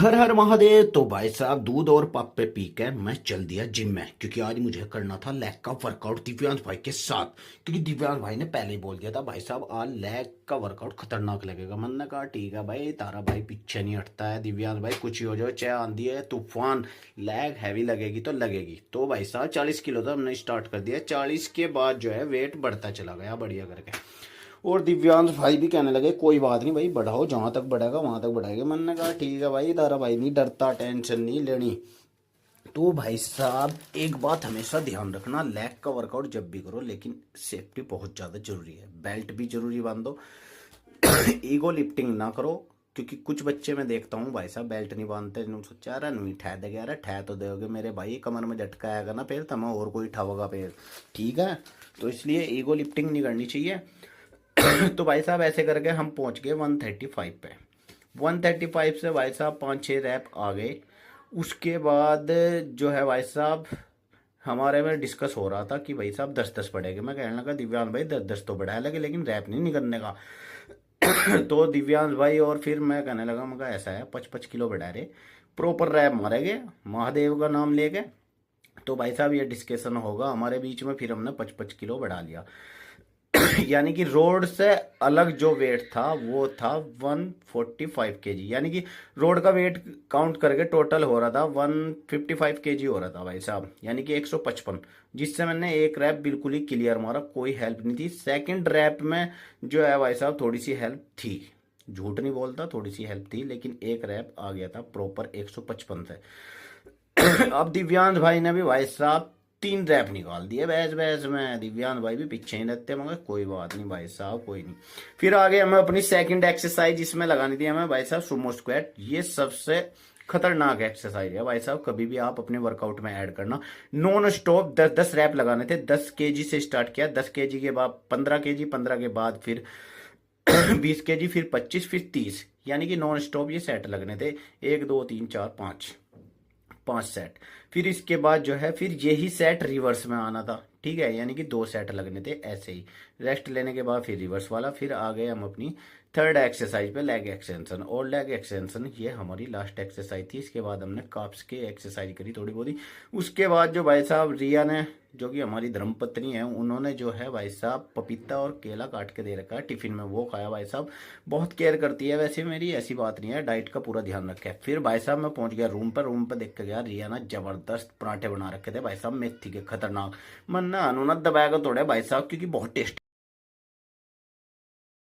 हर हर महादेव। तो भाई साहब दूध और पप्पे पी के मैं चल दिया जिम में, क्योंकि आज मुझे करना था लेग का वर्कआउट दिव्यांश भाई के साथ। क्योंकि दिव्यांश भाई ने पहले ही बोल दिया था भाई साहब आज लेग का वर्कआउट खतरनाक लगेगा। मैंने कहा ठीक है भाई, तारा भाई पीछे नहीं हटता है। दिव्यांश भाई कुछ ही हो जाए, चाहे आंधी है तूफान, लेग हैवी लगेगी तो लगेगी। तो भाई साहब 40 किलो तो हमने स्टार्ट कर दिया। 40 के बाद जो है वेट बढ़ता चला गया बढ़िया करके। और दिव्यांश भाई भी कहने लगे कोई बात नहीं भाई, बढ़ाओ, जहां तक बढ़ेगा वहां तक बढ़ाएंगे। मैंने कहा ठीक है भाई, तारा भाई नहीं डरता, टेंशन नहीं लेनी। तो भाई साहब एक बात हमेशा ध्यान रखना, लेग का वर्कआउट जब भी करो लेकिन सेफ्टी बहुत ज़्यादा जरूरी है। बेल्ट भी जरूरी बांधो। ईगो लिफ्टिंग ना करो, क्योंकि कुछ बच्चे मैं देखता हूँ भाई साहब बेल्ट नहीं बांधते। इन्होंने सोचा अरे नहीं ठह देगा, अरे ठह तो दोगे मेरे भाई, कमर में झटका आएगा ना फिर तब और कोई ठाओगा फिर, ठीक है। तो इसलिए ईगो लिफ्टिंग नहीं करनी चाहिए। तो भाई साहब ऐसे करके हम पहुंच गए 135 पे। 135 से भाई साहब 5-6 रैप आ गए। उसके बाद जो है भाई साहब हमारे में डिस्कस हो रहा था कि भाई साहब 10-10 बढ़ेगा। मैं कहने लगा दिव्यांश भाई 10-10 तो बढ़ाया लगे, लेकिन रैप नहीं निकलने का। तो दिव्यांश भाई और फिर मैं कहने लगा, मैं कहा ऐसा है 55 किलो बढ़ा रहे, प्रॉपर रैप मारेंगे महादेव का नाम लेके। तो भाई साहब ये डिस्कशन होगा हमारे बीच में। फिर हमने 55 किलो बढ़ा लिया। यानी कि रोड से अलग जो वेट था वो था 145 kg। यानी कि रोड का वेट काउंट करके टोटल हो रहा था 155 kg हो रहा था भाई साहब, यानी कि 155। जिससे मैंने एक रैप बिल्कुल ही क्लियर मारा, कोई हेल्प नहीं थी। सेकंड रैप में जो है भाई साहब थोड़ी सी हेल्प थी, झूठ नहीं बोलता, थोड़ी सी हेल्प थी, लेकिन एक रैप आ गया था प्रॉपर 155 से। अब दिव्यांश भाई ने भी भाई साहब 3 रैप निकाल दिए बहस बहस में। दिव्यांश भाई भी पीछे ही रहते, मगर कोई बात नहीं भाई साहब, कोई नहीं। फिर आगे हमें अपनी सेकंड एक्सरसाइज इसमें लगानी थी हमें भाई साहब, सुमो स्क्वाट। ये सबसे खतरनाक एक्सरसाइज है भाई साहब, कभी भी आप अपने वर्कआउट में ऐड करना। नॉन स्टॉप 10-10 रैप लगाने थे। 10 kg से स्टार्ट किया, 10 kg के बाद 15 kg, 15 के बाद फिर 20 kg, फिर 25, फिर 30। यानी कि नॉन स्टॉप ये सेट लगने थे, 1 2 3 4 5 सेट। फिर इसके बाद जो है फिर यही सेट रिवर्स में आना था, ठीक है। यानी कि 2 सेट लगने थे ऐसे ही, रेस्ट लेने के बाद फिर रिवर्स वाला। फिर आ गए हम अपनी थर्ड एक्सरसाइज पे, लेग एक्सटेंशन। और लेग एक्सटेंशन ये हमारी लास्ट एक्सरसाइज थी। इसके बाद हमने काप्स की एक्सरसाइज करी थोड़ी बहुत ही। उसके बाद जो भाई साहब रिया ने, जो कि हमारी धर्मपत्नी है, उन्होंने जो है भाई साहब पपीता और केला काट के दे रखा है टिफिन में, वो खाया भाई साहब। बहुत केयर करती है वैसे मेरी, ऐसी बात नहीं है, डाइट का पूरा ध्यान रखा है। फिर भाई साहब मैं पहुंच गया रूम पर। रूम पर देख के गया, रिया ना जबरदस्त पराठे बना रखे थे भाई साहब, मेथी के, खतरनाक। मन ना अनुनत दबाएगा थोड़े भाई साहब, क्योंकि बहुत टेस्टी